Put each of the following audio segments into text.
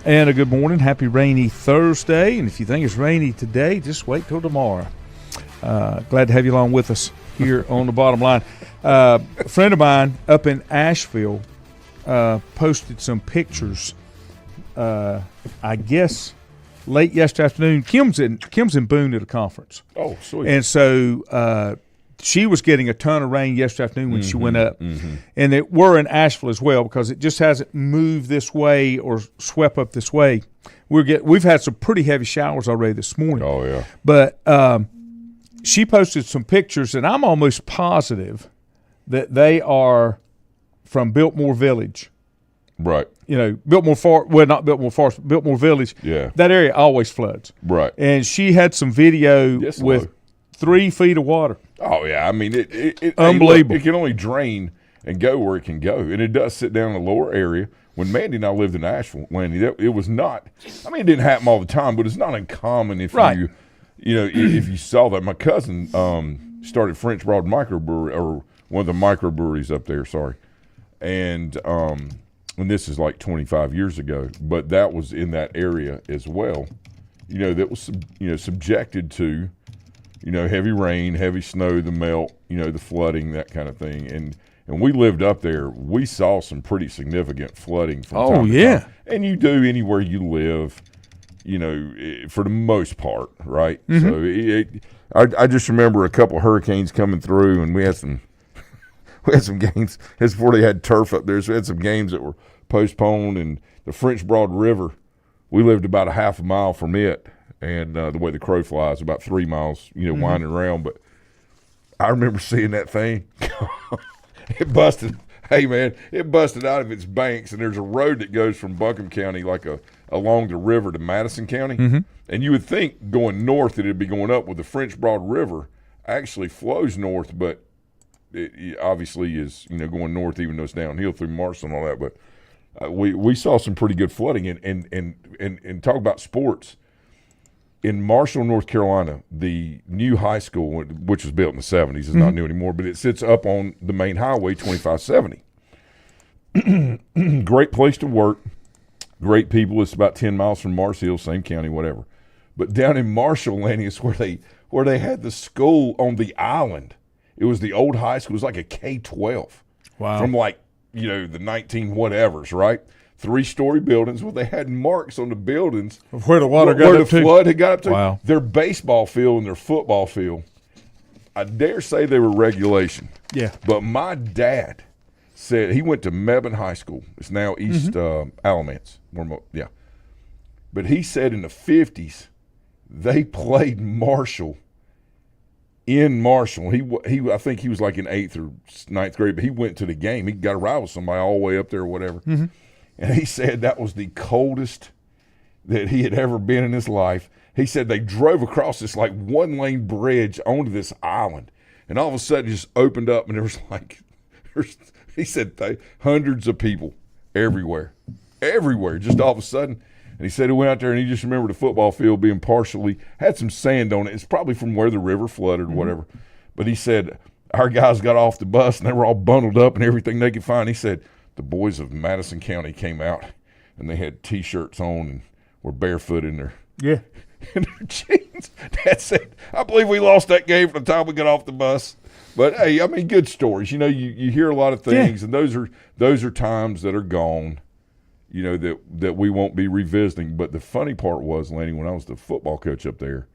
And a good morning. Happy rainy Thursday. And if you think it's rainy today, just wait till tomorrow. Glad to have you along with us here on the bottom line. A friend of mine up in Asheville posted some pictures, I guess, late yesterday afternoon. Kim's in Boone at a conference. Oh, sweet. And so she was getting a ton of rain yesterday afternoon when she went up. Mm-hmm. And we're in Asheville as well because it just hasn't moved this way or swept up this way. We've had some pretty heavy showers already this morning. Oh, yeah. But she posted some pictures, and I'm almost positive that they are from Biltmore Village. Right. You know, not Biltmore Forest, but Biltmore Village. Yeah. That area always floods. Right. And she had some video with 3 feet of water. Oh, yeah. I mean, it unbelievable. It can only drain and go where it can go. And it does sit down in the lower area. When Mandy and I lived in Asheville, Landy, it was not – I mean, it didn't happen all the time, but it's not uncommon if if you saw that. My cousin started French Broad Microbrewery, or one of the microbreweries up there, and this is like 25 years ago, but that was in that area as well. You know, that was subjected to – heavy rain, heavy snow, the melt, the flooding, that kind of thing. And we lived up there. We saw some pretty significant flooding from time to time. And you do anywhere you live, for the most part, right? Mm-hmm. So I just remember a couple of hurricanes coming through, and we had some games. That's before they had turf up there. So we had some games that were postponed. And the French Broad River, we lived about a half a mile from it. And the way the crow flies, about 3 miles, winding around. But I remember seeing that thing. It busted. Hey, man, it busted out of its banks. And there's a road that goes from Buncombe County along the river to Madison County. Mm-hmm. And you would think going north it would be going up. With the French Broad River actually flows north, but it obviously is, going north even though it's downhill through Marshall and all that. But we saw some pretty good flooding. And talk about sports. In Marshall, North Carolina, the new high school, which was built in the 70s, is not new anymore, but it sits up on the main highway, 2570. Great place to work, great people. It's about 10 miles from Mars Hill, same county, whatever. But down in Marshall, Lanny, is where they had the school on the island. It was the old high school. It was like a K-12. Wow. From the 19 whatevers, right? 3-story buildings. Well, they had marks on the buildings of where the water flood had got up to. Wow. Their baseball field and their football field, I dare say they were regulation. Yeah. But my dad said he went to Mebane High School. It's now East Alamance. Yeah. But he said in the 50s they played Marshall in Marshall. He I think he was like in 8th or 9th grade, but he went to the game. He got a ride with somebody all the way up there or whatever. Mm-hmm. And he said that was the coldest that he had ever been in his life. He said they drove across this like 1-lane bridge onto this island. And all of a sudden it just opened up and there was he said hundreds of people everywhere, just all of a sudden. And he said he went out there and he just remembered the football field being partially, had some sand on it. It's probably from where the river flooded or whatever. But he said our guys got off the bus and they were all bundled up and everything they could find. He said, the boys of Madison County came out, and they had T-shirts on and were barefoot in their jeans. That's it. I believe we lost that game from the time we got off the bus. But hey, I mean, good stories. You hear a lot of things, and those are times that are gone. That we won't be revisiting. But the funny part was, Lanny, when I was the football coach up there,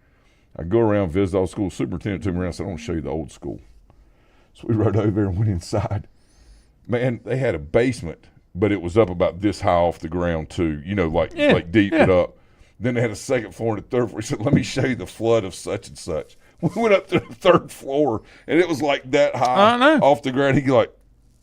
I go around visit all schools. Superintendent took me around and said, "I want to show you the old school." So we rode over there and went inside. Man, they had a basement, but it was up about this high off the ground too. Like deep it up. Then they had a second floor and a third floor. He said, "Let me show you the flood of such and such." We went up to the 3rd floor, and it was like that high off the ground.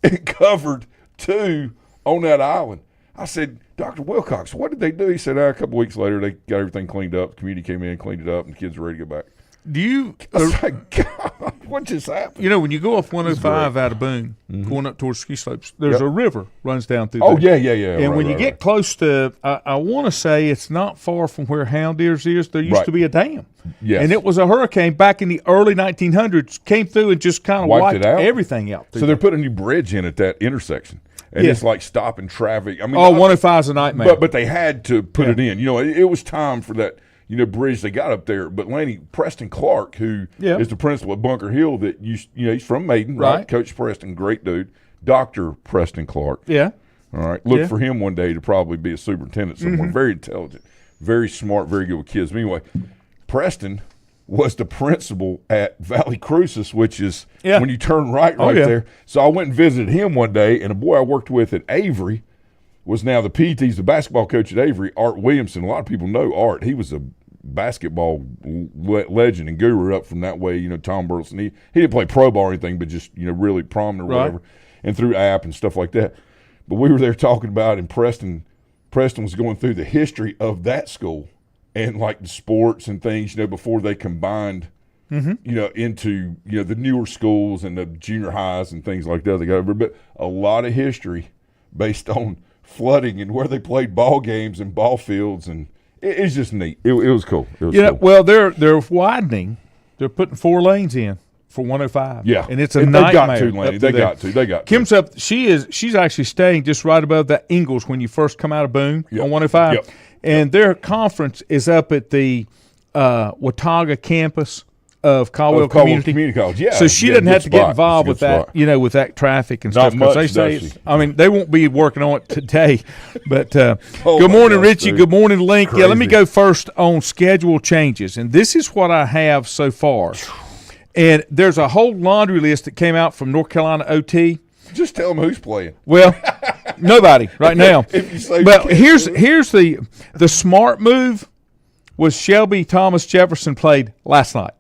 It covered 2 on that island. I said, "Dr. Wilcox, what did they do?" He said, a couple weeks later, they got everything cleaned up. The community came in, cleaned it up, and the kids were ready to go back. I was like, God, what just happened? When you go off 105 out of Boone, going up towards ski slopes, there's a river runs down through there. Yeah. And when you get close to, I want to say it's not far from where Hound Ears is, there used to be a dam. Yes. And it was a hurricane back in the early 1900s, came through and just kind of wiped everything out. So they're putting a new bridge in at that intersection. and it's like stopping traffic. I mean, 105 is a nightmare. But they had to put it in. You know, it was time for that. You know, bridge they got up there. But Lanny Preston Clark, who is the principal at Bunker Hill, that you know, he's from Maiden, right? Coach Preston, great dude, Dr. Preston Clark. Yeah. All right. Look for him one day to probably be a superintendent somewhere. Very intelligent, very smart, very good with kids. But anyway, Preston was the principal at Valley Crucis, which is when you turn right there. So I went and visited him one day, and a boy I worked with at Avery was now the PT. He's the basketball coach at Avery, Art Williamson. A lot of people know Art. He was a basketball legend and guru up from that way. You know, Tom Burleson. He didn't play pro ball or anything, but just, you know, really prominent or whatever, and through app and stuff like that. But we were there talking about, and Preston was going through the history of that school and like the sports and things, you know, before they combined, you know, into, you know, the newer schools and the junior highs and things like that. They got over, but a lot of history based on flooding and where they played ball games and ball fields, and it's just neat. It was cool. It was cool. Well, they're widening. They're putting 4 lanes in for 105. Yeah, and it's a nightmare. They got to. Kim's up. She's actually staying just right above that Ingalls when you first come out of Boone on 105. Yep. And their conference is up at the Watauga campus of Caldwell Community College. Yeah, so she doesn't have to get involved with that, you know, with that traffic and stuff. Not much, they say does she? I mean, they won't be working on it today. But good my morning, gosh, Richie. dude. Good morning, Link. Crazy. Yeah, let me go first on schedule changes, and this is what I have so far. And there's a whole laundry list that came out from North Carolina OT. Just tell them who's playing. Well, nobody right now. If you say well, here's the smart move was Shelby Thomas Jefferson played last night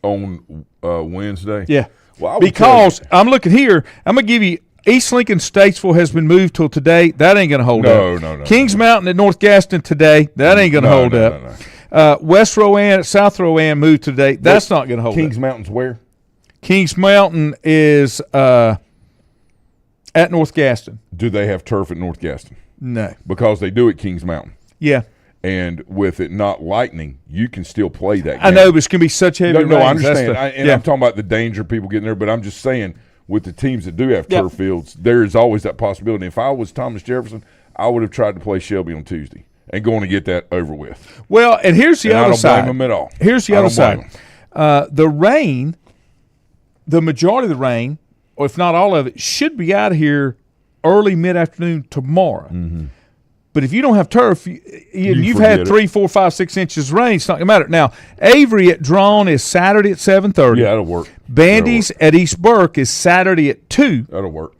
on Wednesday. Yeah, well, because I'm looking here. I'm gonna give you East Lincoln Statesville has been moved till today. That ain't gonna hold up. No. Kings Mountain at North Gaston today. That ain't gonna hold up. No. West Rowan at South Rowan moved today. That's not gonna hold Kings up. Mountain's where? Kings Mountain is at North Gaston. Do they have turf at North Gaston? No, because they do at Kings Mountain. Yeah. And with it not lightning, you can still play that game. I know, but it's going to be such heavy rain. No, I understand. I'm talking about the danger of people getting there, but I'm just saying with the teams that do have turf fields, there is always that possibility. If I was Thomas Jefferson, I would have tried to play Shelby on Tuesday and going to get that over with. Well, and here's the other side. I don't blame them at all. Here's the other side. The rain, the majority of the rain, or if not all of it, should be out of here early mid-afternoon tomorrow. Mm-hmm. But if you don't have turf, you've had 3, 4, 5, 6 inches of rain. It's not going to matter. Now, Avery at Drawn is Saturday at 7:30. Yeah, that'll work. Bandy's at East Burke is Saturday at 2. That'll work.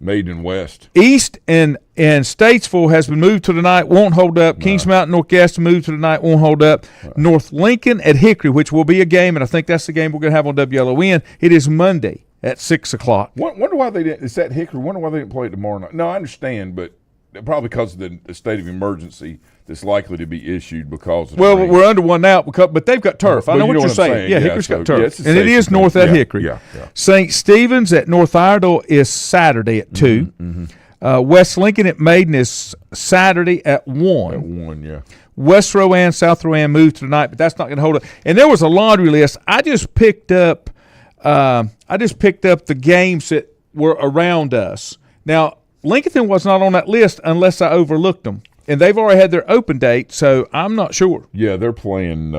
Maiden West. East and Statesville has been moved to the night, won't hold up. Kings Mountain, North Gaston moved to the night, won't hold up. North Lincoln at Hickory, which will be a game, and I think that's the game we're going to have on WLON. It is Monday at 6 o'clock. Wonder why they didn't. Is that Hickory? Wonder why they didn't play it tomorrow night. No, I understand, but probably because of the state of emergency that's likely to be issued because of the rain. We're under one out, but they've got turf. I know what you're saying. Yeah, Hickory's got turf. And it is north at Hickory. Yeah. St. Stephen's at North Iredell is Saturday at 2. Mm-hmm. West Lincoln at Maiden is Saturday at 1. At 1, yeah. West Rowan, South Rowan moved to the night, but that's not going to hold up. And there was a laundry list. I just picked up the games that were around us. Now, Lincoln was not on that list unless I overlooked them. And they've already had their open date, so I'm not sure. Yeah, they're playing,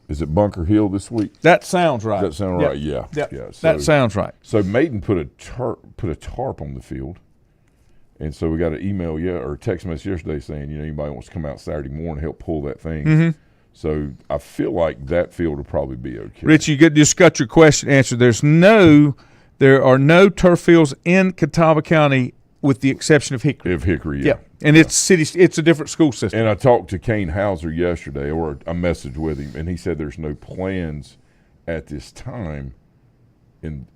is it Bunker Hill this week? That sounds right. Does that sound right? Yeah. So, that sounds right. So Maiden put a tarp on the field. And so we got an email or text message yesterday saying, anybody wants to come out Saturday morning and help pull that thing. Mm-hmm. So I feel like that field will probably be okay. Rich, you just got your question answered. There are no turf fields in Catawba County with the exception of Hickory. Yeah. And it's a different school system. And I talked to Kane Hauser yesterday, or a message with him, and he said there's no plans at this time in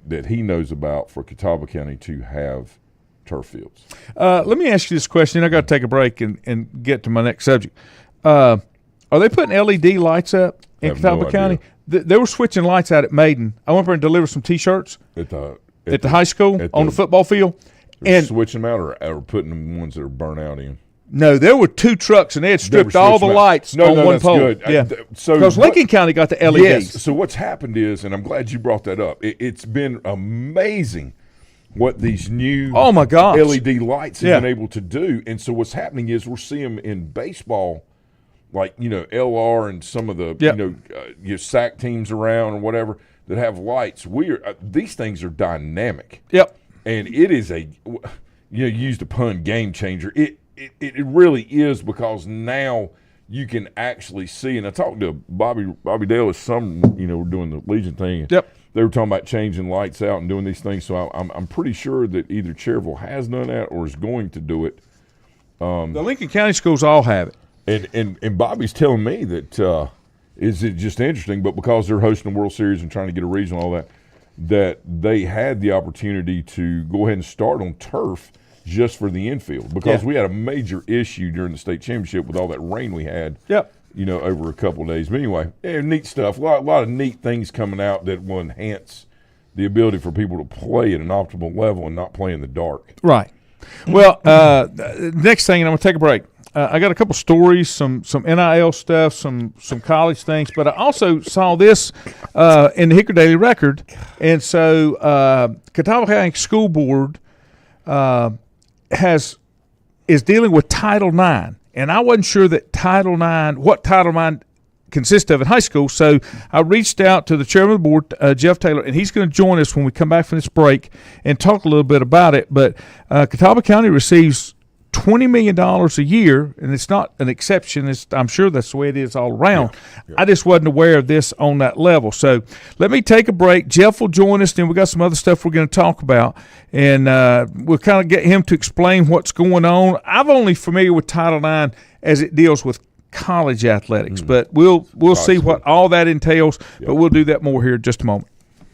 that he knows about for Catawba County to have turf fields. Let me ask you this question. I got to take a break and get to my next subject. Are they putting LED lights up in Catawba County? They were switching lights out at Maiden. I went there and delivered some T-shirts at the high school on the football field. And switching them out or putting the ones that are burnt out in? No, there were 2 trucks, and they had stripped all the lights on one pole. Good. Yeah, because Lincoln County got the LEDs. Yes, so what's happened is, and I'm glad you brought that up, it's been amazing what these new Oh my gosh. LED lights have Yeah. been able to do. And so what's happening is we're seeing them in baseball, like, LR and some of the, Yep. your SAC teams around or whatever that have lights. These things are dynamic. Yep. And it is you used the pun game changer. It really is, because now you can actually see. And I talked to Bobby Dale this summer, we're doing the Legion thing. And Yep. they were talking about changing lights out and doing these things. So I'm pretty sure that either Cherville has done that or is going to do it. The Lincoln County schools all have it. And Bobby's telling me that is it just interesting, but because they're hosting the World Series and trying to get a regional and all that they had the opportunity to go ahead and start on turf just for the infield, because we had a major issue during the state championship with all that rain we had. Yep. Over a couple of days. But anyway, neat stuff. A lot of neat things coming out that will enhance the ability for people to play at an optimal level and not play in the dark. Right. Well, next thing, and I'm going to take a break. I got a couple stories, some NIL stuff, some college things, but I also saw this in the Hickory Daily Record. And so Catawba County School Board is dealing with Title IX. And I wasn't sure that what Title IX consists of in high school. So I reached out to the chairman of the board, Jeff Taylor, and he's going to join us when we come back from this break and talk a little bit about it. But Catawba County receives $20 million a year, and it's not an exception. I'm sure that's the way it is all around. Yeah. I just wasn't aware of this on that level. So let me take a break. Jeff will join us, and we got some other stuff we're going to talk about, and we'll kind of get him to explain what's going on. I'm only familiar with Title IX as it deals with college athletics, but we'll see what all that entails, but we'll do that more here in just a moment.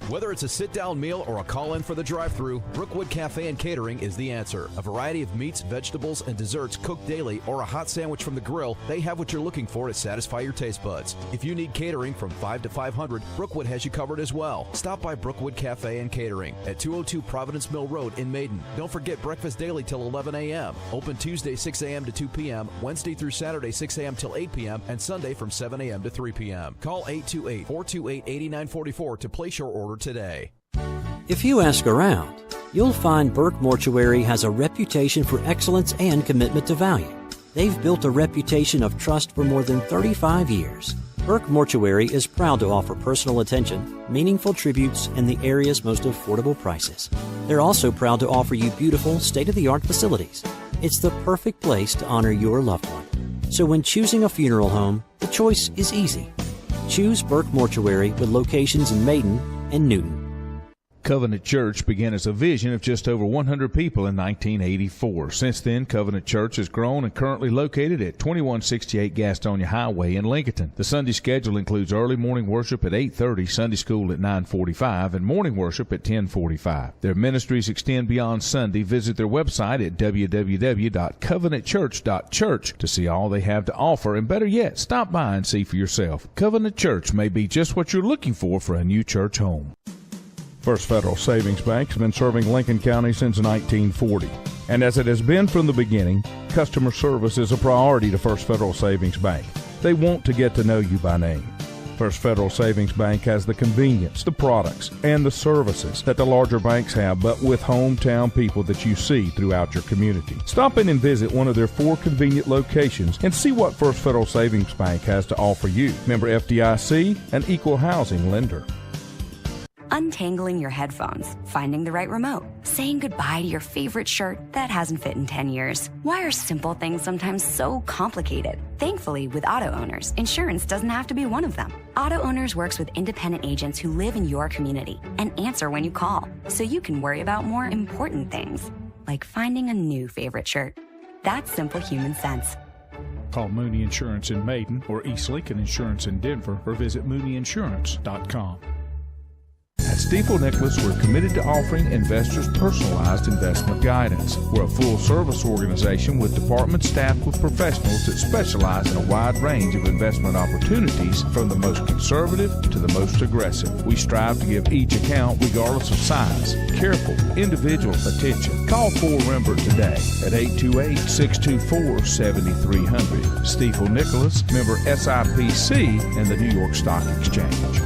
Whether it's a sit-down meal or a call-in for the drive-thru, Brookwood Cafe and Catering is the answer. A variety of meats, vegetables, and desserts cooked daily, or a hot sandwich from the grill, they have what you're looking for to satisfy your taste buds. If you need catering from 5 to 500, Brookwood has you covered as well. Stop by Brookwood Cafe and Catering at 202 Providence Mill Road in Maiden. Don't forget breakfast daily till 11 a.m. Open Tuesday 6 a.m. to 2 p.m., Wednesday through Saturday 6 a.m. till 8 p.m., and Sunday from 7 a.m. to 3 p.m. Call 828-428-8944 to place your order today. If you ask around, you'll find Burke Mortuary has a reputation for excellence and commitment to value. They've built a reputation of trust for more than 35 years. Burke Mortuary is proud to offer personal attention, meaningful tributes, and the area's most affordable prices. They're also proud to offer you beautiful, state-of-the-art facilities. It's the perfect place to honor your loved one. So when choosing a funeral home, the choice is easy. Choose Burke Mortuary with locations in Maiden and Newton. Covenant Church began as a vision of just over 100 people in 1984. Since then, Covenant Church has grown and currently located at 2168 Gastonia Highway in Lincoln. The Sunday schedule includes early morning worship at 8:30, Sunday school at 9:45, and morning worship at 10:45. Their ministries extend beyond Sunday. Visit their website at www.covenantchurch.church to see all they have to offer, and better yet, stop by and see for yourself. Covenant Church may be just what you're looking for a new church home. First Federal Savings Bank has been serving Lincoln County since 1940. And as it has been from the beginning, customer service is a priority to First Federal Savings Bank. They want to get to know you by name. First Federal Savings Bank has the convenience, the products, and the services that the larger banks have, but with hometown people that you see throughout your community. Stop in and visit one of their 4 convenient locations and see what First Federal Savings Bank has to offer you. Member FDIC, an equal housing lender. Untangling your headphones, finding the right remote, saying goodbye to your favorite shirt that hasn't fit in 10 years. Why are simple things sometimes so complicated? Thankfully, with auto owners, insurance doesn't have to be one of them. Auto Owners works with independent agents who live in your community and answer when you call, so you can worry about more important things, like finding a new favorite shirt. That's simple human sense. Call Mooney Insurance in Maiden or East Lincoln Insurance in Denver, or visit mooneyinsurance.com. At Stifel Nicholas, we're committed to offering investors personalized investment guidance. We're a full-service organization with department staffed with professionals that specialize in a wide range of investment opportunities, from the most conservative to the most aggressive. We strive to give each account, regardless of size, careful, individual attention. Call 4Rembert today at 828-624-7300. Stifel Nicholas, member SIPC and the New York Stock Exchange.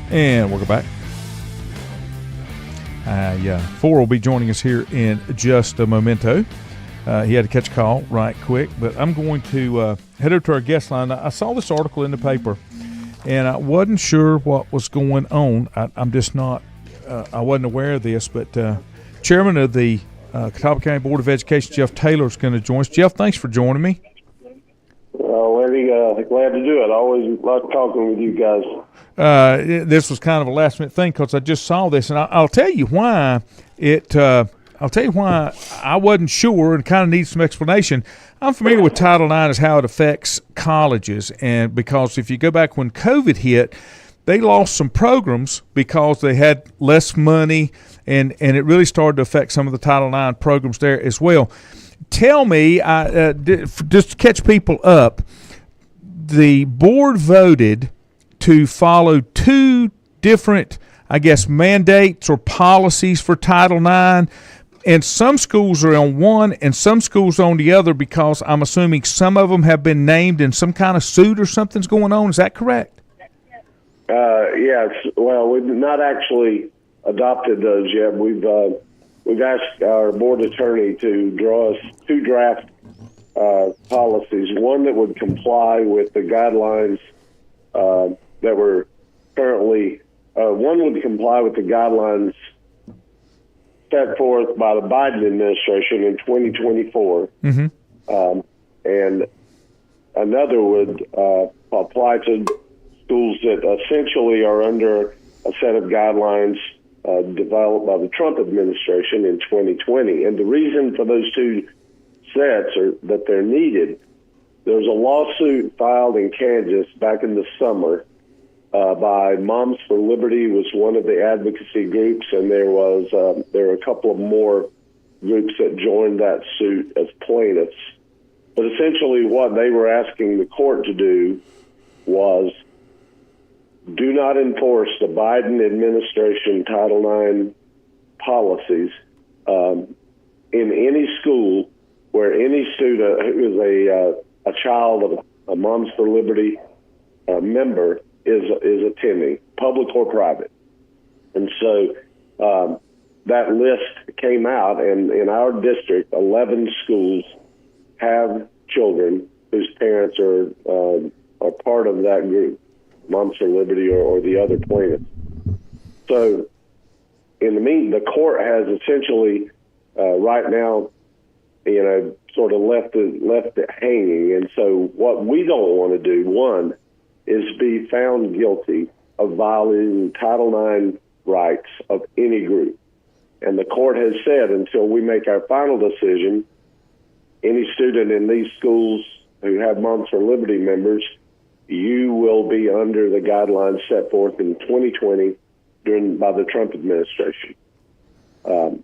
And welcome back. Four will be joining us here in just a momento. He had to catch a call right quick, but I'm going to head over to our guest line. I saw this article in the paper, and I wasn't sure what was going on. I'm just not I wasn't aware of this, but Chairman of the Catawba County Board of Education, Jeff Taylor, is going to join us. Jeff, thanks for joining me. Larry, glad to do it. I always like talking with you guys. This was kind of a last-minute thing because I just saw this, and I'll tell you why I'll tell you why I wasn't sure and kind of need some explanation. I'm familiar with Title IX as how it affects colleges, and because if you go back when COVID hit, they lost some programs because they had less money, and it really started to affect some of the Title IX programs there as well. Tell me, just to catch people up, the board voted to follow two different, I guess, mandates or policies for Title IX, and some schools are on one and some schools on the other because I'm assuming some of them have been named in some kind of suit or something's going on. Is that correct? Yes. Well, we've not actually adopted those yet. We've asked our board attorney to draw us two draft policies, one that would comply with the guidelines that were currently, one would comply with the guidelines set forth by the Biden administration in 2024, and another would apply to schools that essentially are under a set of guidelines developed by the Trump administration in 2020. And the reason for those two sets are that they're needed. There was a lawsuit filed in Kansas back in the summer by Moms for Liberty was one of the advocacy groups, and there were a couple of more groups that joined that suit as plaintiffs. But essentially what they were asking the court to do was do not enforce the Biden administration Title IX policies in any school where any student who is a child of a Moms for Liberty member is attending, public or private. And so that list came out, and in our district, 11 schools have children whose parents are part of that group, Moms for Liberty or the other plaintiffs. So in the meantime, the court has essentially right now, sort of left it hanging. And so what we don't want to do, one, is be found guilty of violating Title IX rights of any group. And the court has said until we make our final decision, any student in these schools who have Moms for Liberty members, you will be under the guidelines set forth in 2020 by the Trump administration. The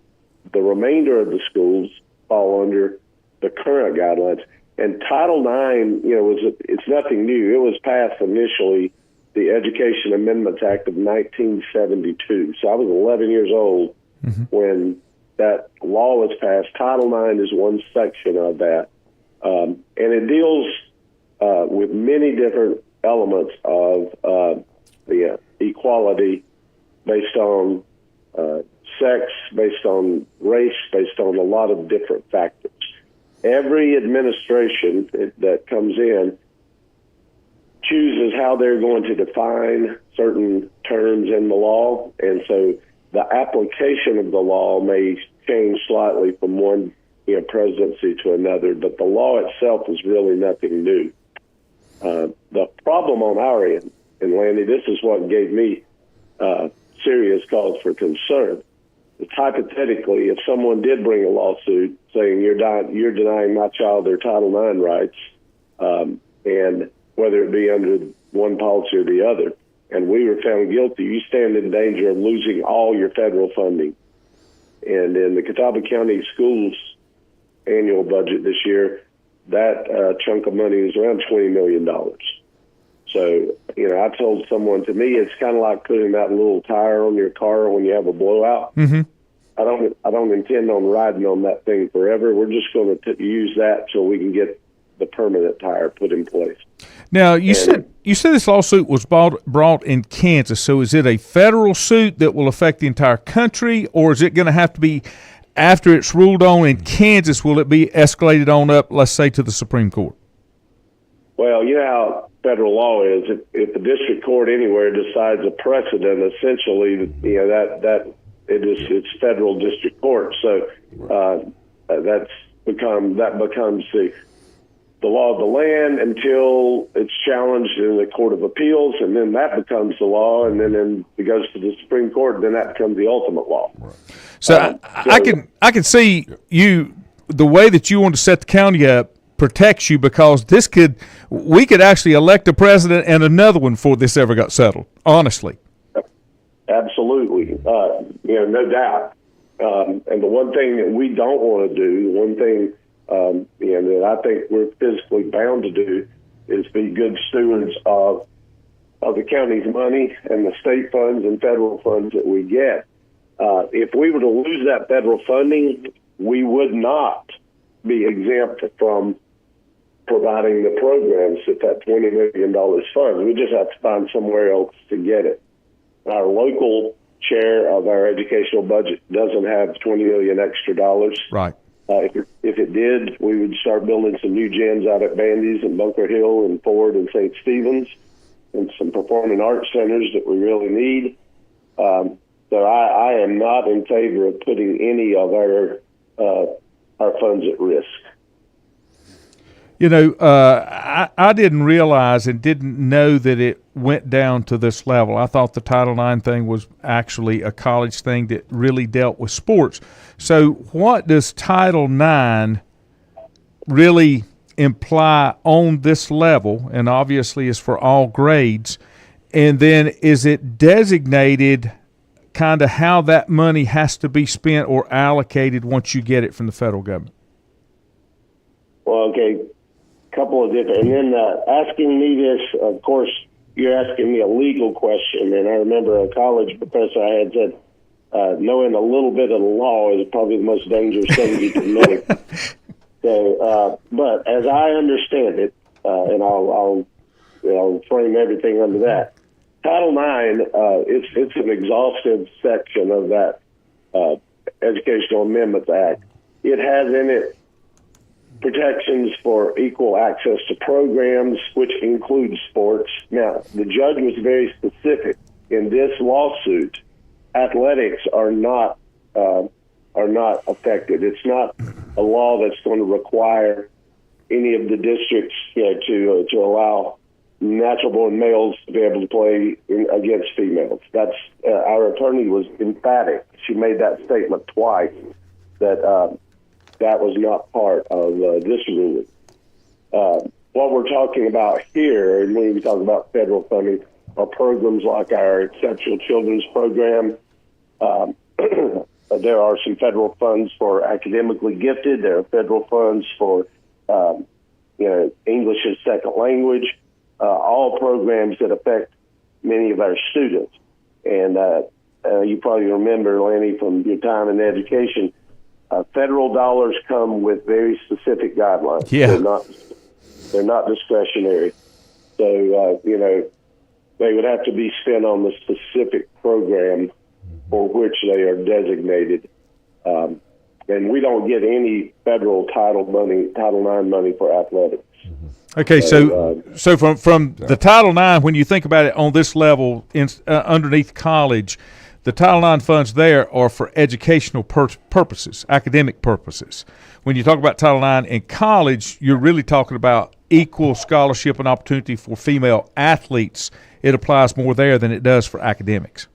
remainder of the schools fall under the current guidelines. And Title IX, it's nothing new. It was passed initially, the Education Amendments Act of 1972. So I was 11 years old when that law was passed. Title IX is one section of that. And it deals with many different elements of the equality based on sex, based on race, based on a lot of different factors. Every administration that comes in chooses how they're going to define certain terms in the law, and so the application of the law may change slightly from one presidency to another, but the law itself is really nothing new. The problem on our end, and Lanny, this is what gave me serious cause for concern. Is hypothetically, if someone did bring a lawsuit saying you're denying my child their Title IX rights, and whether it be under one policy or the other, and we were found guilty, you stand in danger of losing all your federal funding. And in the Catawba County Schools annual budget this year, that chunk of money is around $20 million. So, I told someone, to me, it's kind of like putting that little tire on your car when you have a blowout. I don't intend on riding on that thing forever. We're just going to use that so we can get the permanent tire put in place. Now, you said this lawsuit was brought in Kansas. So is it a federal suit that will affect the entire country, or is it going to have to be after it's ruled on in Kansas? Will it be escalated on up, let's say, to the Supreme Court? Well, you know how federal law is. If the district court anywhere decides a precedent, essentially, it's federal district court. So that becomes the law of the land until it's challenged in the Court of Appeals, and then that becomes the law, and then it goes to the Supreme Court, and then that becomes the ultimate law. Right. So I can see the way that you want to set the county up protects you, because we could actually elect a president and another one before this ever got settled. Honestly, absolutely, no doubt. And the one thing that we don't want to do, the one thing that I think we're physically bound to do, is be good stewards of the county's money and the state funds and federal funds that we get. If we were to lose that federal funding, we would not be exempt from providing the programs that $20 million funds. We just have to find somewhere else to get it. Our local share of our educational budget doesn't have $20 million extra dollars. Right. If it did, we would start building some new gyms out at Bandy's and Bunker Hill and Ford and St. Stephen's, and some performing arts centers that we really need. So I am not in favor of putting any of our funds at risk. I didn't realize and didn't know that it went down to this level. I thought the Title IX thing was actually a college thing that really dealt with sports. So what does Title IX really imply on this level? And obviously it's for all grades. And then is it designated kind of how that money has to be spent or allocated once you get it from the federal government? Well, okay. Couple of different, and then asking me this, of course, you're asking me a legal question, and I remember a college professor I had said, knowing a little bit of the law is probably the most dangerous thing you can make. So, but as I understand it, and I'll frame everything under that, Title IX, it's an exhaustive section of that Educational Amendments Act. It has in it protections for equal access to programs, which includes sports. Now, the judge was very specific. In this lawsuit, athletics are not affected. It's not a law that's going to require any of the districts to allow natural-born males to be able to play against females. That's our attorney was emphatic. She made that statement twice, that that was not part of this ruling. What we're talking about here, and when we talk about federal funding, are programs like our Exceptional Children's Program. There are some federal funds for academically gifted. There are federal funds for English as second language. All programs that affect many of our students. And you probably remember, Lanny, from your time in education, federal dollars come with very specific guidelines. Yeah. They're not discretionary. So, they would have to be spent on the specific program for which they are designated. And we don't get any federal Title IX money for athletics. Okay, so from the Title IX, when you think about it on this level, underneath college, the Title IX funds there are for educational purposes, academic purposes. When you talk about Title IX in college, you're really talking about equal scholarship and opportunity for female athletes. It applies more there than it does for academics.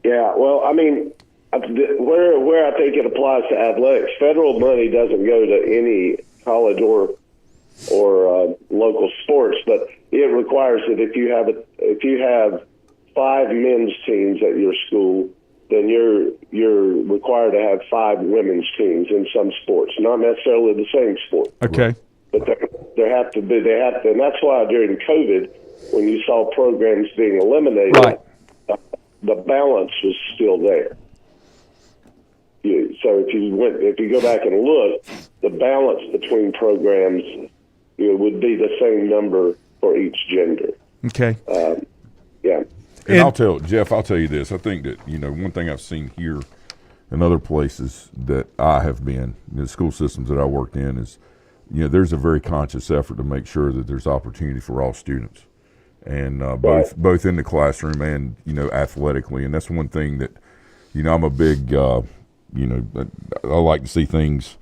Yeah, well, I mean, where I think it applies to athletics, federal money doesn't go to any college or local sports, but it requires that if you have 5 men's teams at your school, then you're required to have 5 women's teams in some sports, not necessarily the same sport. Okay. But there have to be, and that's why during COVID, when you saw programs being eliminated, right, the balance was still there. So if you go back and look, the balance between programs it would be the same number for each gender. Okay. Yeah. And I'll tell you this. I think that, one thing I've seen here and other places that I have been, the school systems that I worked in, is, there's a very conscious effort to make sure that there's opportunity for all students, and both in the classroom and, athletically. And that's one thing that, I'm a big, I like to see things,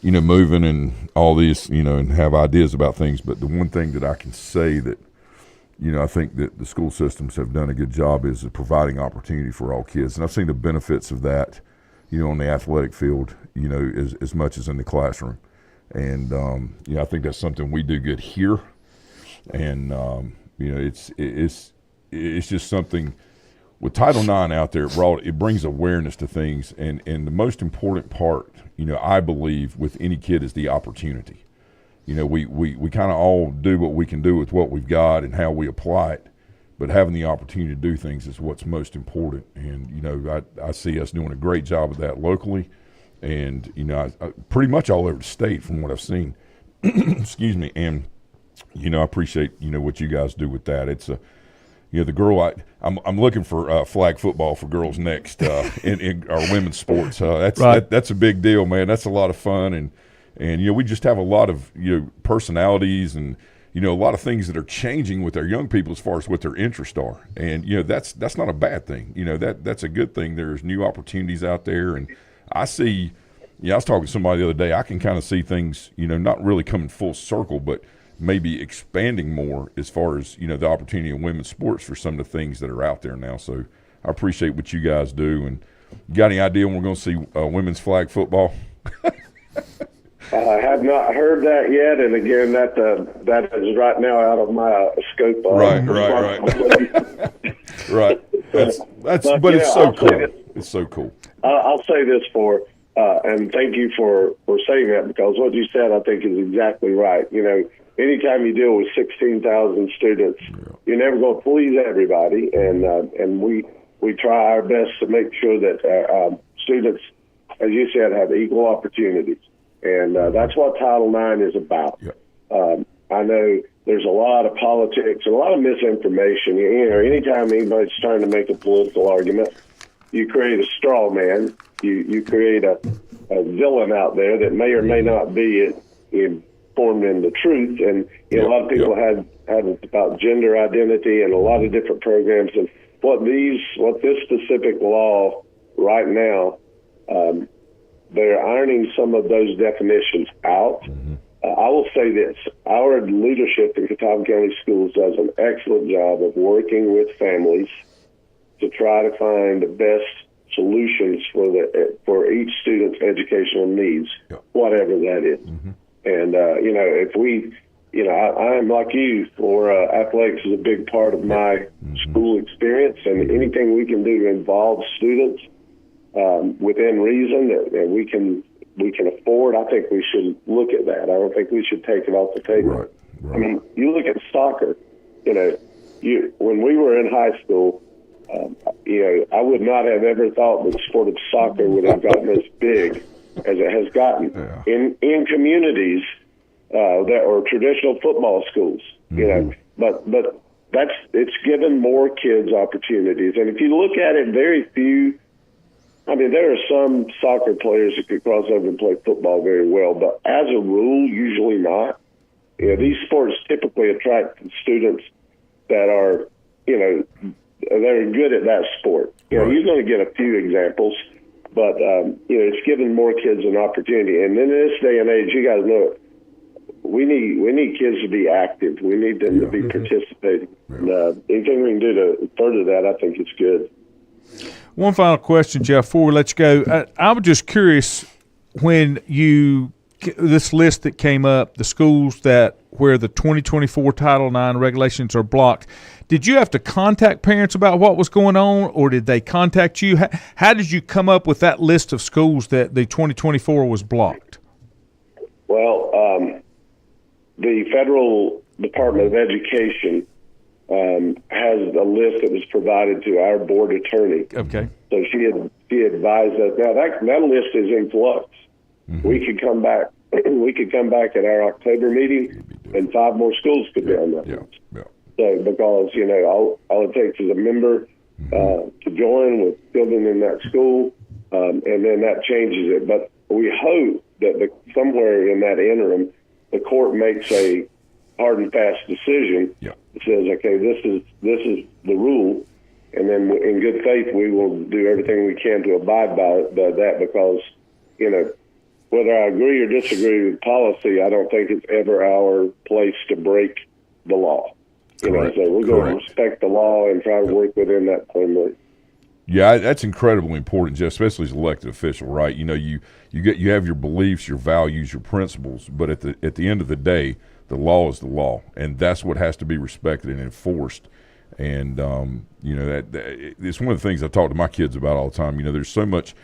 moving and all this, and have ideas about things. But the one thing that I can say that, I think that the school systems have done a good job is providing opportunity for all kids. And I've seen the benefits of that, on the athletic field, as much as in the classroom. And, I think that's something we do good here. And, it's just something with Title IX out there, it brings awareness to things. And the most important part, I believe with any kid is the opportunity. We kind of all do what we can do with what we've got and how we apply it, but having the opportunity to do things is what's most important. And, I see us doing a great job of that locally, and, I pretty much all over the state from what I've seen. Excuse me. And, I appreciate, what you guys do with that. It's the girl, I'm looking for flag football for girls next in our women's sports. That's a big deal, man. That's a lot of fun. And we just have a lot of personalities and a lot of things that are changing with our young people as far as what their interests are. And that's not a bad thing. That's a good thing. There's new opportunities out there, and I see. I was talking to somebody the other day. I can kind of see things not really coming full circle, but maybe expanding more as far as the opportunity in women's sports for some of the things that are out there now. So I appreciate what you guys do. And you got any idea when we're going to see women's flag football? I have not heard that yet, and again, that is right now out of my scope. Right. Right. But it's so cool. It's so cool. I'll say this and thank you for saying that, because what you said I think is exactly right. Anytime you deal with 16,000 students, you're never going to please everybody, and we try our best to make sure that our students, as you said, have equal opportunities. And that's what Title IX is about. Yep. I know there's a lot of politics and a lot of misinformation. Anytime anybody's trying to make a political argument, you create a straw man. You create a villain out there that may or may not be informed in the truth. And a lot of people have about gender identity and a lot of different programs. And what this specific law right now, they're ironing some of those definitions out. Mm-hmm. I will say this. Our leadership in Catawba County Schools does an excellent job of working with families to try to find the best solutions for each student's educational needs, whatever that is. Mm-hmm. And, if we, I am like you, athletics is a big part of my school experience, and anything we can do to involve students within reason that we can afford, I think we should look at that. I don't think we should take it off the table. Right. I mean, you look at soccer, when we were in high school, I would not have ever thought that the sport of soccer would have gotten as big as it has gotten in communities that are traditional football schools. But it's given more kids opportunities. And if you look at it, very few. I mean, there are some soccer players that could cross over and play football very well, but as a rule, usually not. These sports typically attract students that are, they're good at that sport. You're going to get a few examples, but it's giving more kids an opportunity. And in this day and age, you guys know it. We need kids to be active. We need them to be participating. And, anything we can do to further that, I think it's good. One final question, Jeff, before we let you go. I was just curious, when this list that came up, the schools where the 2024 Title IX regulations are blocked, did you have to contact parents about what was going on, or did they contact you? How did you come up with that list of schools that the 2024 was blocked? Well, the Federal Department of Education has a list that was provided to our board attorney. Okay. So she advised us. Now that list is in flux. Mm-hmm. We could come back at our October meeting and 5 more schools could be on that Yeah. list. Yeah. So because, all it takes is a member to join with children in that school, and then that changes it. But we hope that somewhere in that interim, the court makes a hard and fast decision that says, okay, this is the rule, and then in good faith we will do everything we can to abide by that, because whether I agree or disagree with policy, I don't think it's ever our place to break the law. So we're going to respect the law and try to work within that framework. Yeah, that's incredibly important, Jeff, especially as an elected official, right? You have your beliefs, your values, your principles, but at the end of the day, the law is the law, and that's what has to be respected and enforced. And that it's one of the things I talk to my kids about all the time. There's so much,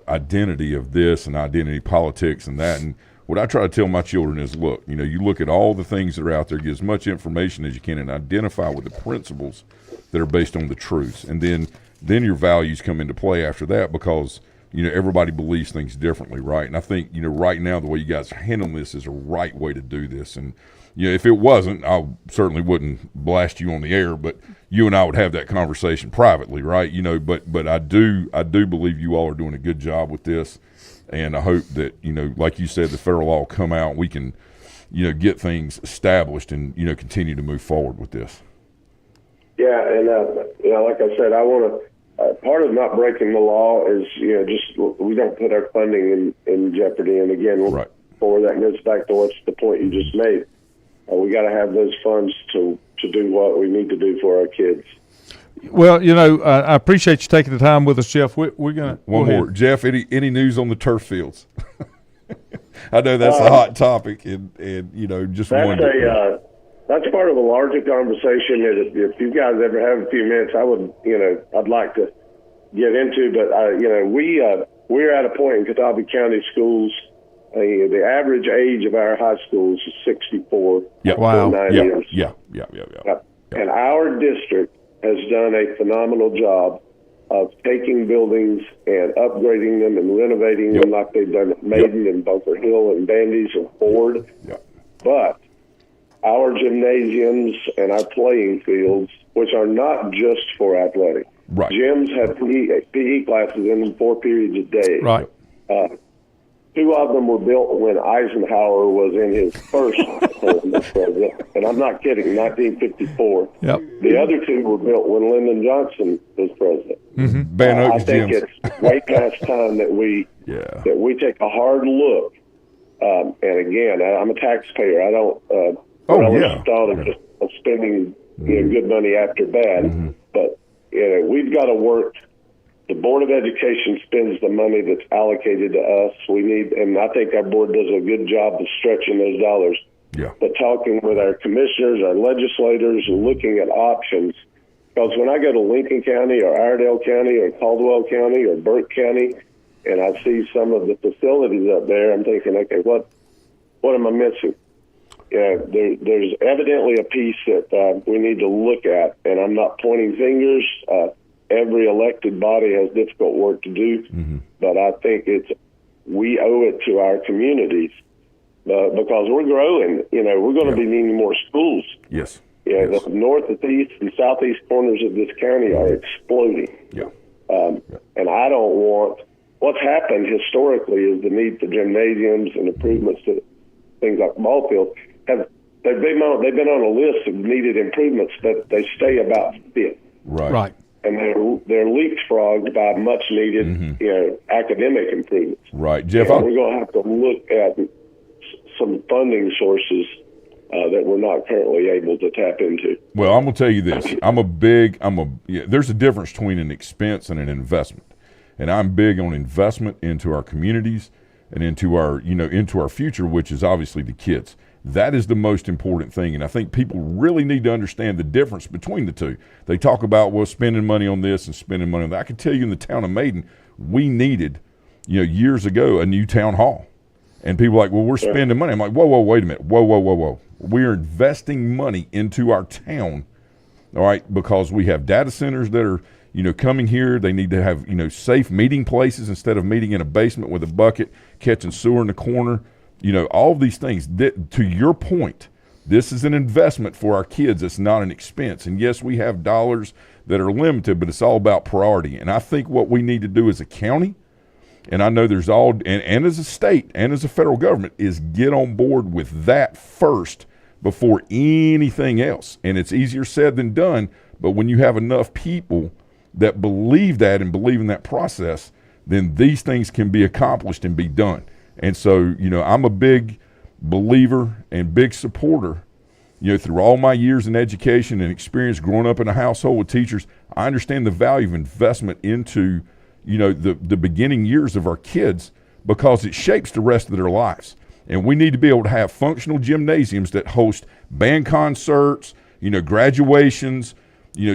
identity of this and identity politics and that, and what I try to tell my children is, look, you look at all the things that are out there, get as much information as you can, and identify with the principles that are based on the truths, and then your values come into play after that, because everybody believes things differently, right? And I think right now the way you guys are handling this is a right way to do this. And if it wasn't, I certainly wouldn't blast you on the air, but you and I would have that conversation privately, right? But I do believe you all are doing a good job with this, and I hope that like you said, the federal law will come out, and we can get things established and continue to move forward with this. Yeah, and like I said, I want to. Part of not breaking the law is just we don't put our funding in jeopardy. And again, before that goes back to what's the point you just made. We got to have those funds to do what we need to do for our kids. Well, I appreciate you taking the time with us, Jeff. We're gonna one more, Jeff. Any news on the turf fields? I know that's a hot topic, and just one. That's part of a larger conversation that if you guys ever have a few minutes, I'd like to get into. But we're at a point in Catawba County schools. The average age of our high schools is 64. Yep. Wow. 9 years. Yeah. And our district has done a phenomenal job of taking buildings and upgrading them and renovating them like they've done at Maiden and Bunker Hill and Bandy's and Ford. Yep. But our gymnasiums and our playing fields, which are not just for athletic. Right. Gyms have PE classes in them 4 periods a day. Right. 2 of them were built when Eisenhower was in his first term as president. And I'm not kidding, 1954. Yep. The other 2 were built when Lyndon Johnson was president. Mm-hmm. Van I Oaks think gyms. it's way past time that we take a hard look. And again, I'm a taxpayer. I don't thought of just spending good money after bad. Mm-hmm. But we've got to work. The Board of Education spends the money that's allocated to us. And I think our board does a good job of stretching those dollars. Yeah. But talking with our commissioners, our legislators, and looking at options. Because when I go to Lincoln County or Iredell County or Caldwell County or Burke County, and I see some of the facilities up there, I'm thinking, okay, what am I missing? There's evidently a piece that we need to look at, and I'm not pointing fingers. Every elected body has difficult work to do, but I think we owe it to our communities because we're growing. We're going to be needing more schools. Yes. The north, east, and southeast corners of this county are exploding. Yeah. And I don't want what's happened historically is the need for gymnasiums and improvements to things like ball fields. They've been on a list of needed improvements, but they stay about 5th. Right. And they're leapfrogged by much needed, academic improvements. Right, Jeff. We're going to have to look at some funding sources that we're not currently able to tap into. Well, I'm going to tell you this. There's a difference between an expense and an investment. And I'm big on investment into our communities and into our future, which is obviously the kids. That is the most important thing, and I think people really need to understand the difference between the two. They talk about, spending money on this and spending money on that. I can tell you in the town of Maiden, we needed, years ago, a new town hall. And people are like, we're spending money. I'm like, whoa, wait a minute. Whoa. We are investing money into our town, all right, because we have data centers that are, coming here. They need to have, safe meeting places instead of meeting in a basement with a bucket, catching sewer in the corner. all of these things. To your point, this is an investment for our kids. It's not an expense. And yes, we have dollars that are limited, but it's all about priority. And I think what we need to do as a county, and I know there's and as a state and as a federal government, is get on board with that first before anything else. And it's easier said than done, but when you have enough people that believe that and believe in that process, then these things can be accomplished and be done. And so, I'm a big believer and big supporter. Through all my years in education and experience growing up in a household with teachers, I understand the value of investment into, the beginning years of our kids, because it shapes the rest of their lives. And we need to be able to have functional gymnasiums that host band concerts, graduations,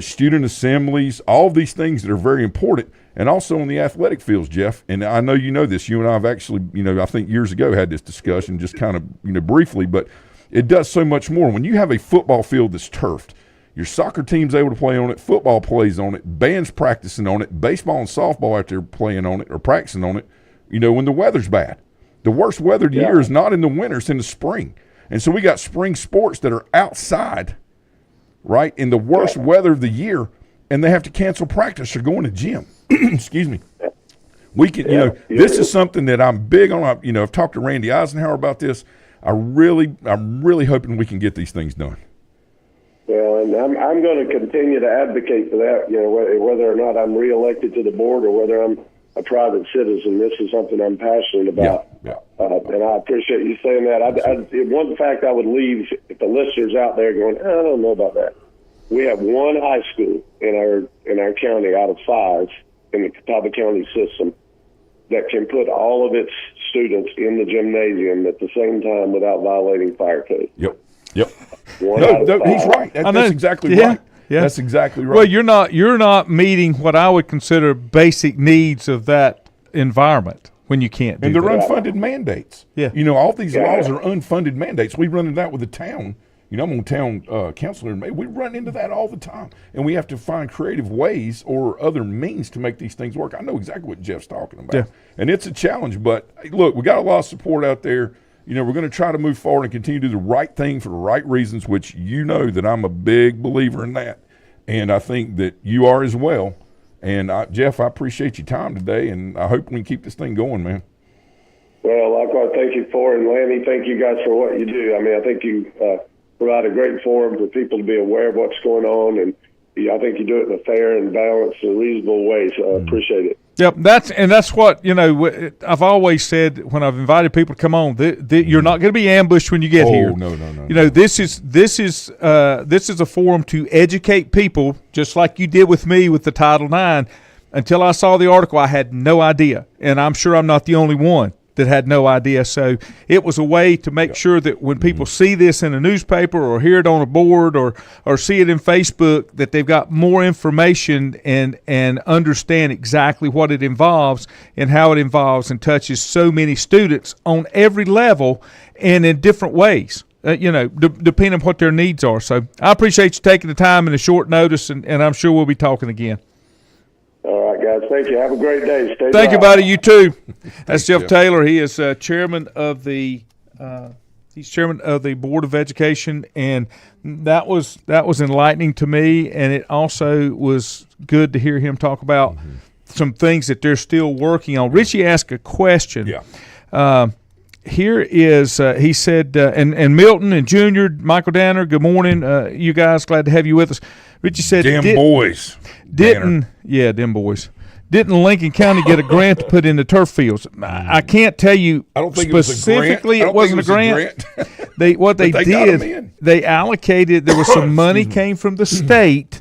student assemblies, all of these things that are very important. And also in the athletic fields, Jeff, and I know you know this, you and I have actually, I think years ago had this discussion just kind of, briefly, but it does so much more. When you have a football field that's turfed, your soccer team's able to play on it, football plays on it, bands practicing on it, baseball and softball out there playing on it or practicing on it, when the weather's bad. The worst weathered year is not in the winter, it's in the spring. And so we got spring sports that are outside, right, in the worst weather of the year, and they have to cancel practice or go in the gym. Excuse me. We can, this is something that I'm big on. I've talked to Randy Eisenhower about this. I'm really hoping we can get these things done. Well, and I'm going to continue to advocate for that, whether or not I'm reelected to the board or whether I'm a private citizen. This is something I'm passionate about. Yeah. And I appreciate you saying that. One fact I would leave, if the listeners out there going, I don't know about that. We have one high school in our county out of 5 in the Catawba County system that can put all of its students in the gymnasium at the same time without violating fire code. Yep. No, he's right. That's exactly right. Yeah. That's exactly right. Well, you're not meeting what I would consider basic needs of that environment when you can't do and they're that. unfunded mandates. Yeah. All these laws are unfunded mandates. We run into that with the town. I'm on town councilor. We run into that all the time, and we have to find creative ways or other means to make these things work. I know exactly what Jeff's talking about, and it's a challenge. But look, we got a lot of support out there. We're going to try to move forward and continue to do the right thing for the right reasons, which that I'm a big believer in that, and I think that you are as well. And Jeff, I appreciate your time today, and I hope we can keep this thing going, man. Well, likewise, thank you for it, and Lanny, thank you guys for what you do. I mean, I think you provide a great forum for people to be aware of what's going on, and I think you do it in a fair and balanced and reasonable way, so I appreciate it. Yep, that's what I've always said when I've invited people to come on. You're not going to be ambushed when you get here. No. This is a forum to educate people, just like you did with me with the Title IX. Until I saw the article, I had no idea, and I'm sure I'm not the only one that had no idea. So it was a way to make sure that when people see this in a newspaper or hear it on a board or see it in Facebook, that they've got more information and understand exactly what it involves and how it involves and touches so many students on every level and in different ways, depending on what their needs are. So I appreciate you taking the time in a short notice, and I'm sure we'll be talking again. All right, guys. Thank you. Have a great day. Stay Thank dry. you, buddy. You too. That's Jeff Taylor. He is chairman of the Board of Education, and that was enlightening to me. And it also was good to hear him talk about some things that they're still working on. Richie asked a question. Yeah. Here is he said, and Milton and Junior, Michael Danner. Good morning, you guys. Glad to have you with us. Richie said, boys. Them boys. Didn't Lincoln County get a grant to put in the turf fields? I can't tell you I don't think specifically it wasn't a grant. They allocated, there was some money came from the state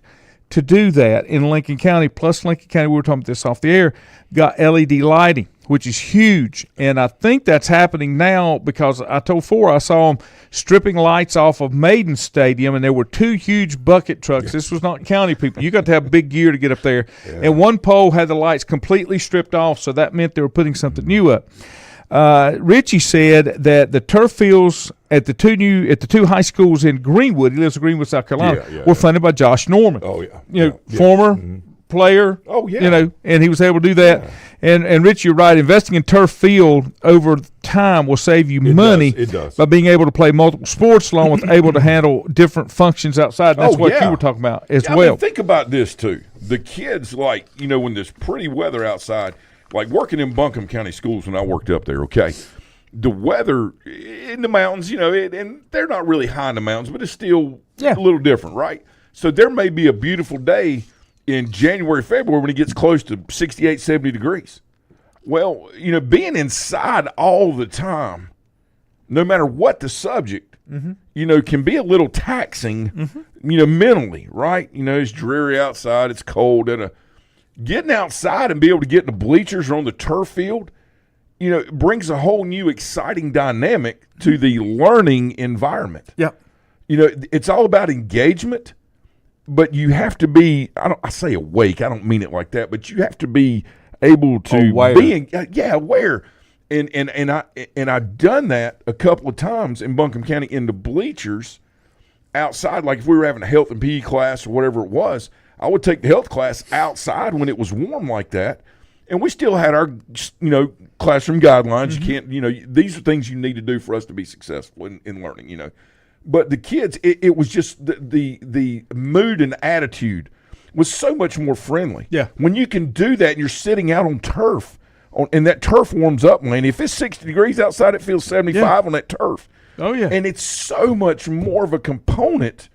to do that in Lincoln County, plus Lincoln County, we were talking about this off the air, got LED lighting, which is huge. And I think that's happening now because I told Ford I saw them stripping lights off of Maiden Stadium, and there were 2 huge bucket trucks. This was not county people. You got to have big gear to get up there. Yeah. And one pole had the lights completely stripped off, so that meant they were putting something new up. Richie said that the turf fields at the two high schools in Greenwood, he lives in Greenwood, South Carolina, were funded by Josh Norman. Oh, yeah. Former player. Oh, yeah. You know, and he was able to do that. Yeah. And Rich, you're right. Investing in turf field over time will save you money. It does. By being able to play multiple sports, along with able to handle different functions outside. That's what you were talking about as well. I mean, think about this too. The kids, like, you know, when there's pretty weather outside, like working in Buncombe County schools when I worked up there. Okay, the weather in the mountains, you know, and they're not really high in the mountains, but it's still a little different, right? So there may be a beautiful day in January, February when it gets close to 68, 70 degrees. Well, you know, being inside all the time, no matter what the subject, you know, can be a little taxing, you know, mentally, right? You know, it's dreary outside, it's cold, and getting outside and be able to get in the bleachers or on the turf field, you know, it brings a whole new exciting dynamic to the learning environment. Yeah. You know, it's all about engagement. But you have to be, I say awake, I don't mean it like that, but you have to be able to be aware. And I've done that a couple of times in Buncombe County in the bleachers outside. Like if we were having a health and PE class or whatever it was, I would take the health class outside when it was warm like that. And we still had our, you know, classroom guidelines. You can't, you know, these are things you need to do for us to be successful in learning, you know. But the kids, it was just the mood and attitude was so much more friendly. Yeah. When you can do that and you're sitting out on turf, and that turf warms up, man. If it's 60 degrees outside, it feels 75 on that turf. Oh, yeah. And it's so much more of a component,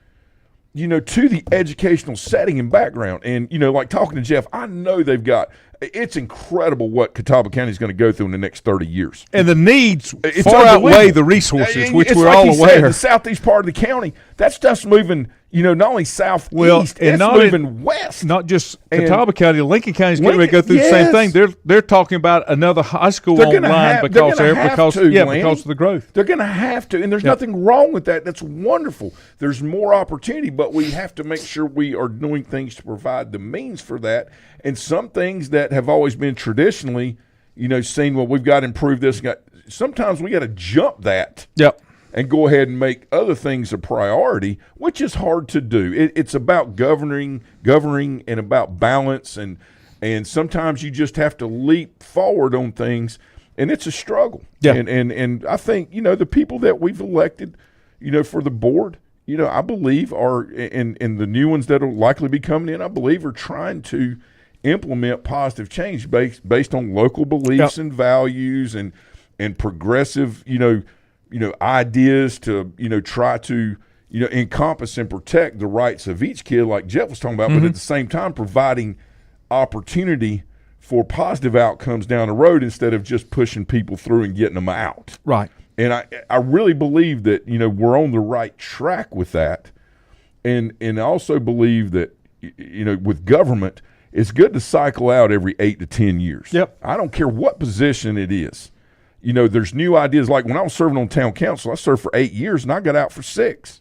you know, to the educational setting and background. And, you know, like talking to Jeff, I know it's incredible what Catawba County is going to go through in the next 30 years. And the needs far outweigh the resources, which it's we're like all he aware. Said, the southeast part of the county, that stuff's moving, you know, not only southeast, it's moving west. Not just Catawba County, Lincoln County is going to go through the same thing. They're talking about another high school online because of the growth. They're going to have to, and there's nothing wrong with that. That's wonderful. There's more opportunity, but we have to make sure we are doing things to provide the means for that. And some things that have always been traditionally, you know, seen, well, we've got to improve this. Sometimes we got to jump that. Yep. And go ahead and make other things a priority, which is hard to do. It's about governing, and about balance, and sometimes you just have to leap forward on things, and it's a struggle. Yeah. And I think, you know, the people that we've elected, you know, for the board, you know, I believe are, and the new ones that will likely be coming in, I believe are trying to implement positive change based on local beliefs and values and progressive, you know, ideas to, you know, try to, you know, encompass and protect the rights of each kid, like Jeff was talking about, but at the same time providing opportunity for positive outcomes down the road instead of just pushing people through and getting them out. Right. And I really believe that, you know, we're on the right track with that. And I also believe that, you know, with government, it's good to cycle out every 8 to 10 years. Yep. I don't care what position it is. You know, there's new ideas. Like when I was serving on town council, I served for 8 years and I got out for 6.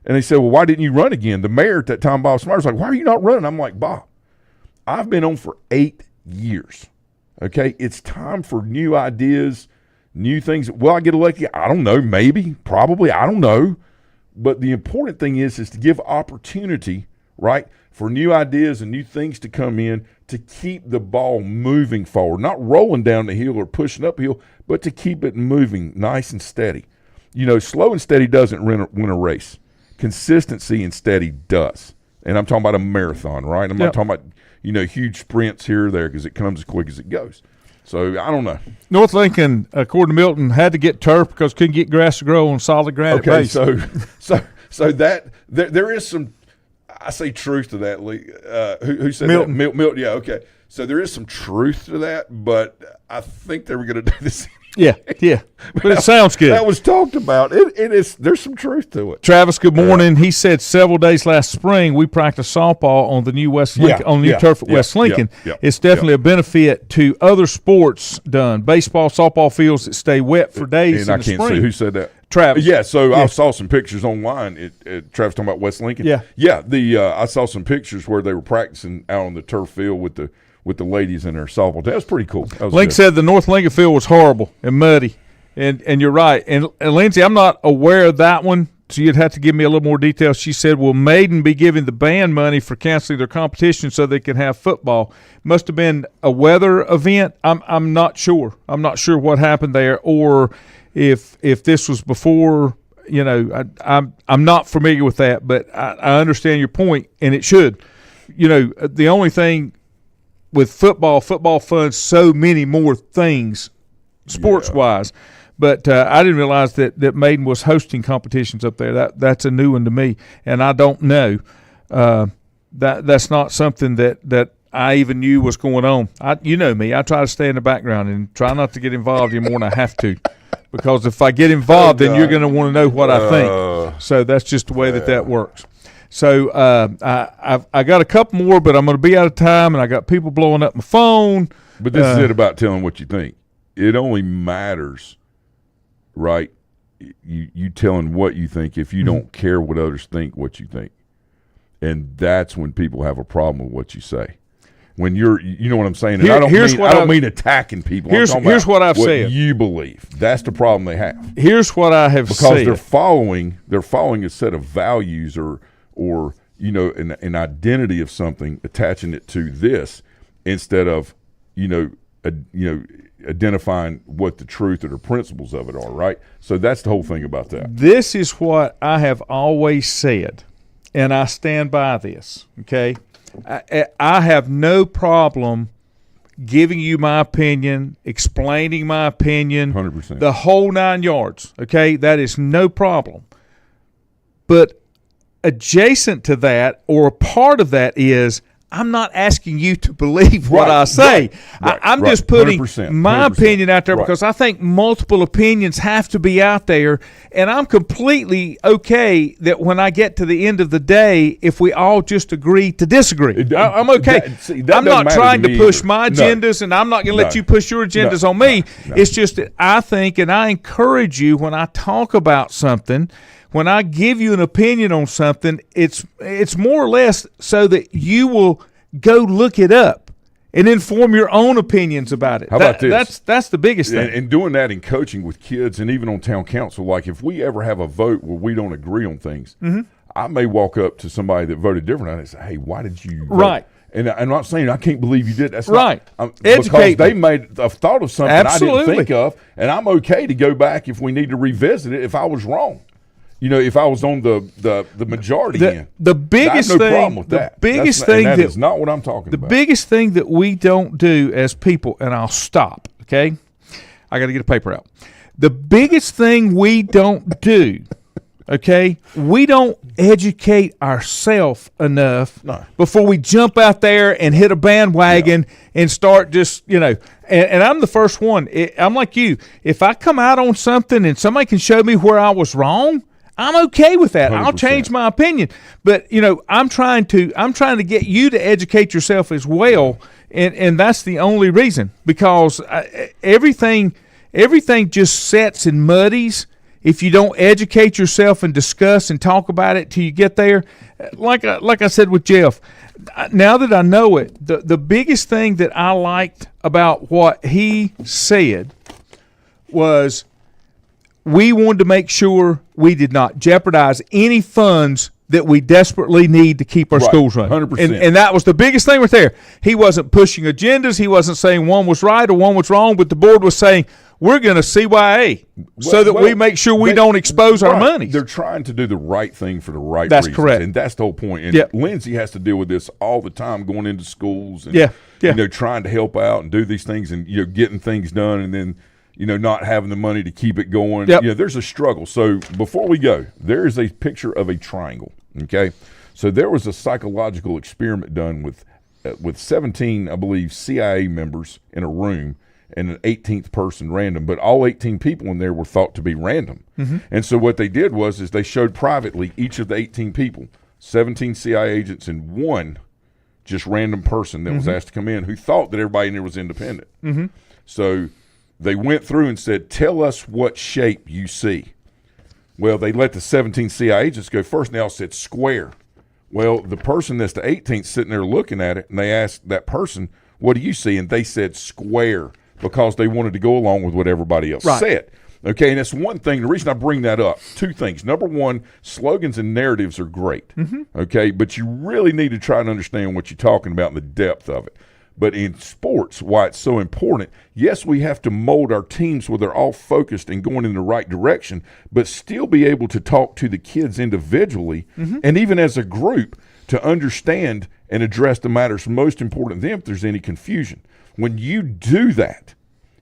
And they said, well, why didn't you run again? The mayor at that time, Bob Smart, was like, why are you not running? I'm like, Bob, I've been on for 8 years. Okay. It's time for new ideas, new things. Will I get elected? I don't know. Maybe, probably. I don't know. But the important thing is to give opportunity, right, for new ideas and new things to come in to keep the ball moving forward, not rolling down the hill or pushing uphill, but to keep it moving nice and steady. You know, slow and steady doesn't win a race. Consistency and steady does. And I'm talking about a marathon, right? I'm not talking about, you know, huge sprints here or there because it comes as quick as it goes. So I don't know. North Lincoln, according to Milton, had to get turf because couldn't get grass to grow on solid granite base. So that there is some, I say truth to that, Lee. Who said Milton. that? Milton. Yeah, okay. So there is some truth to that, but I think they were going to do this. Yeah. But it sounds good. That was talked about. There's some truth to it. Travis, good morning. He said several days last spring we practiced softball on the new West Lincoln, turf at West Lincoln. It's definitely a benefit to other sports done. Baseball, softball fields that stay wet for days and in the I can't spring. see who said that. Travis. Yeah, so I saw some pictures online. Travis talking about West Lincoln. Yeah. I saw some pictures where they were practicing out on the turf field with the ladies in their softball. That was pretty cool. Link said the North Lincoln field was horrible and muddy, and you're right. And Lindsay, I'm not aware of that one, so you'd have to give me a little more detail. She said, will Maiden be giving the band money for canceling their competition so they can have football? Must have been a weather event. I'm not sure. I'm not sure what happened there, or if this was before. You know, I'm not familiar with that, but I understand your point, and it should. You know, the only thing with football funds so many more things sports-wise. But I didn't realize that Maiden was hosting competitions up there. That's a new one to me, and I don't know. That's not something that I even knew was going on. You know me. I try to stay in the background and try not to get involved any more than I have to, because if I get involved, then you're going to want to know what I think. So that's just the way that works. So I got a couple more, but I'm going to be out of time, and I got people blowing up my phone. But this is it about telling what you think. It only matters, right? You telling what you think if you don't care what others think what you think. And that's when people have a problem with what you say. When you know what I'm saying? And I don't mean attacking people. Here's what I've said. You believe. That's the problem they have. Here's what I have said. Because they're following a set of values or you know, an identity of something, attaching it to this instead of, identifying what the truth or the principles of it are, right? So that's the whole thing about that. This is what I have always said, and I stand by this, okay? I have no problem giving you my opinion, explaining my opinion, 100%. The whole 9 yards, okay? That is no problem. But adjacent to that, or a part of that, is I'm not asking you to believe what I say. I'm just putting 100%, my opinion out there because I think multiple opinions have to be out there, and I'm completely okay that when I get to the end of the day, if we all just agree to disagree. I'm okay. I'm not trying to push my agendas, and I'm not going to let you push your agendas on me. It's just that I think, and I encourage you when I talk about something, when I give you an opinion on something, it's more or less so that you will go look it up and then form your own opinions about it. How about this? That's the biggest thing. And doing that in coaching with kids and even on town council, like if we ever have a vote where we don't agree on things, I may walk up to somebody that voted different and say, hey, why did you vote? Right. And I'm not saying I can't believe you did. That's right. Because they made a thought of something I didn't think of, and I'm okay to go back if we need to revisit it if I was wrong. You know, if I was on the majority end, the biggest I have no thing, problem with that. That is not what I'm talking about. The biggest thing that we don't do as people, and I'll stop. Okay, I got to get a paper out. The biggest thing we don't do, okay, we don't educate ourselves enough before we jump out there and hit a bandwagon and start just, and I'm the first one. I'm like you. If I come out on something and somebody can show me where I was wrong, I'm okay with that. 100%. I'll change my opinion. But, I'm trying to get you to educate yourself as well, and that's the only reason, because everything just sets and muddies if you don't educate yourself and discuss and talk about it till you get there. Like I said with Jeff, now that I know it, the biggest thing that I liked about what he said was we wanted to make sure we did not jeopardize any funds that we desperately need to keep our schools running. 100%. And that was the biggest thing right there. He wasn't pushing agendas. He wasn't saying one was right or one was wrong, but the board was saying, we're going to CYA so that we make sure we don't expose our money. They're trying to do the right thing for the right reasons. That's correct. And that's the whole point. And Lindsay has to deal with this all the time, going into schools and trying to help out and do these things and getting things done, and then not having the money to keep it going. Yep. There's a struggle. So before we go, there is a picture of a triangle, okay? So there was a psychological experiment done with 17, I believe, CIA members in a room and an 18th person random, but all 18 people in there were thought to be random. And so what they did was they showed privately each of the 18 people, 17 CIA agents and one just random person that was asked to come in who thought that everybody in there was independent. So they went through and said, tell us what shape you see. Well, they let the 17 CIA agents go first, and they all said square. Well, the person that's the 18th sitting there looking at it, and they asked that person, what do you see? And they said square, because they wanted to go along with what everybody else said. Okay, and that's one thing. The reason I bring that up, two things. Number one, slogans and narratives are great. Okay, but you really need to try and understand what you're talking about and the depth of it. But in sports, why it's so important, yes, we have to mold our teams where they're all focused and going in the right direction, but still be able to talk to the kids individually and even as a group to understand and address the matters most important to them if there's any confusion. When you do that,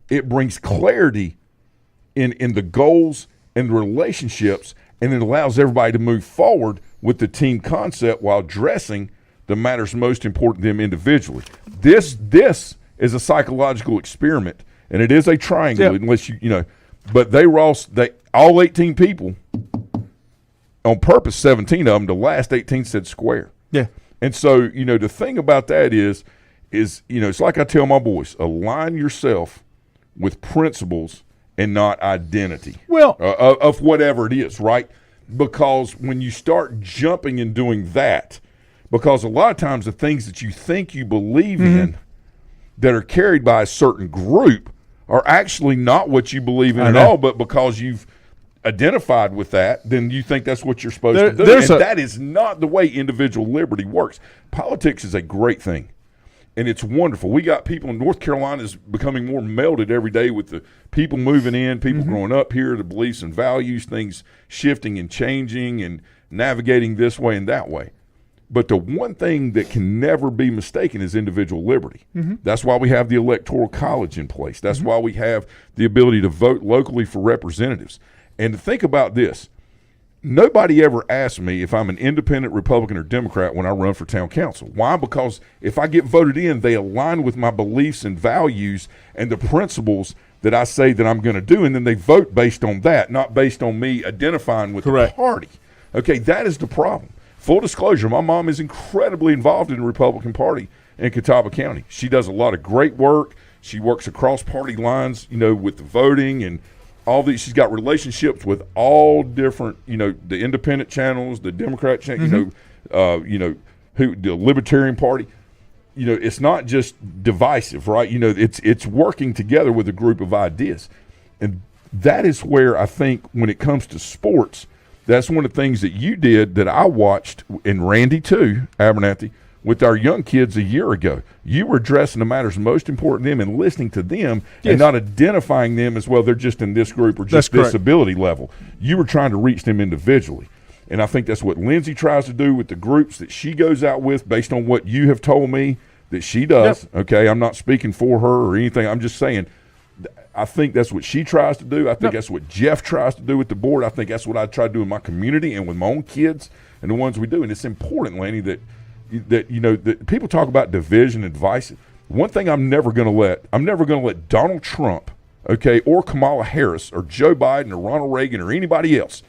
it brings clarity in the goals and the relationships, and it allows everybody to move forward with the team concept while addressing the matters most important to them individually. This is a psychological experiment, and it is a triangle, unless you know. But they were all 18 people on purpose. 17 of them, the last 18 said square. Yeah. And so the thing about that is it's like I tell my boys: align yourself with principles and not identity. Well, of whatever it is, right? Because when you start jumping and doing that. Because a lot of times the things that you think you believe in that are carried by a certain group are actually not what you believe in at all, but because you've identified with that, then you think that's what you're supposed to do. And that is not the way individual liberty works. Politics is a great thing, and it's wonderful. We got people in North Carolina is becoming more melded every day with the people moving in, people growing up here, the beliefs and values, things shifting and changing and navigating this way and that way. But the one thing that can never be mistaken is individual liberty. That's why we have the Electoral College in place. That's why we have the ability to vote locally for representatives. And to think about this, nobody ever asked me if I'm an independent Republican or Democrat when I run for town council. Why? Because if I get voted in, they align with my beliefs and values and the principles that I say that I'm going to do, and then they vote based on that, not based on me identifying with the party. Okay, that is the problem. Full disclosure, my mom is incredibly involved in the Republican Party in Catawba County. She does a lot of great work. She works across party lines, with the voting and all these. She's got relationships with all different, the independent channels, the Democrat channel, the Libertarian Party. It's not just divisive, right? It's working together with a group of ideas. And that is where I think when it comes to sports, that's one of the things that you did that I watched, and Randy too, Abernathy, with our young kids a year ago. You were addressing the matters most important to them and listening to them and not identifying them as, well, they're just in this group or just this ability level. You were trying to reach them individually. And I think that's what Lindsay tries to do with the groups that she goes out with based on what you have told me that she does. Okay, I'm not speaking for her or anything. I'm just saying I think that's what she tries to do. I think that's what Jeff tries to do with the board. I think that's what I try to do in my community and with my own kids and the ones we do. And it's important, Lanny, that people talk about division and divisive. One thing I'm never going to let Donald Trump, or Kamala Harris or Joe Biden or Ronald Reagan or anybody else,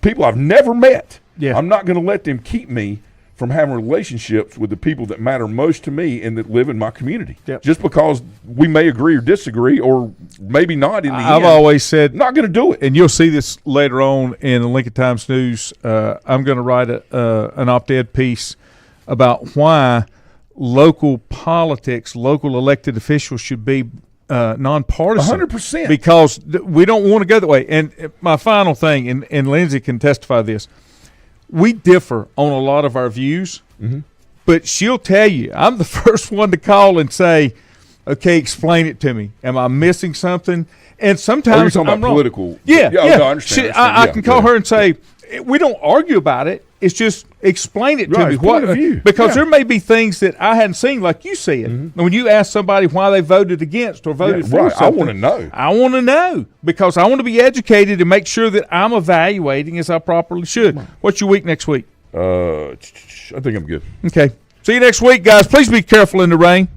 people I've never met, I'm not going to let them keep me from having relationships with the people that matter most to me and that live in my community. Just because we may agree or disagree or maybe not in the end. I've always said, not going to do it. And you'll see this later on in the Lincoln Times News. I'm going to write an op-ed piece about why local politics, local elected officials should be nonpartisan. 100%. Because we don't want to go that way. And my final thing, and Lindsay can testify to this, we differ on a lot of our views, but she'll tell you, I'm the first one to call and say, okay, explain it to me. Am I missing something? And sometimes you're talking I'm about wrong. political. Yeah. No, I understand. I can call her and say, we don't argue about it. It's just explain it to me. Point of view. Because there may be things that I hadn't seen, like you said. When you ask somebody why they voted against or voted for something. I want to know. I want to know because I want to be educated and make sure that I'm evaluating as I properly should. What's your week next week? I think I'm good. Okay. See you next week, guys. Please be careful in the rain.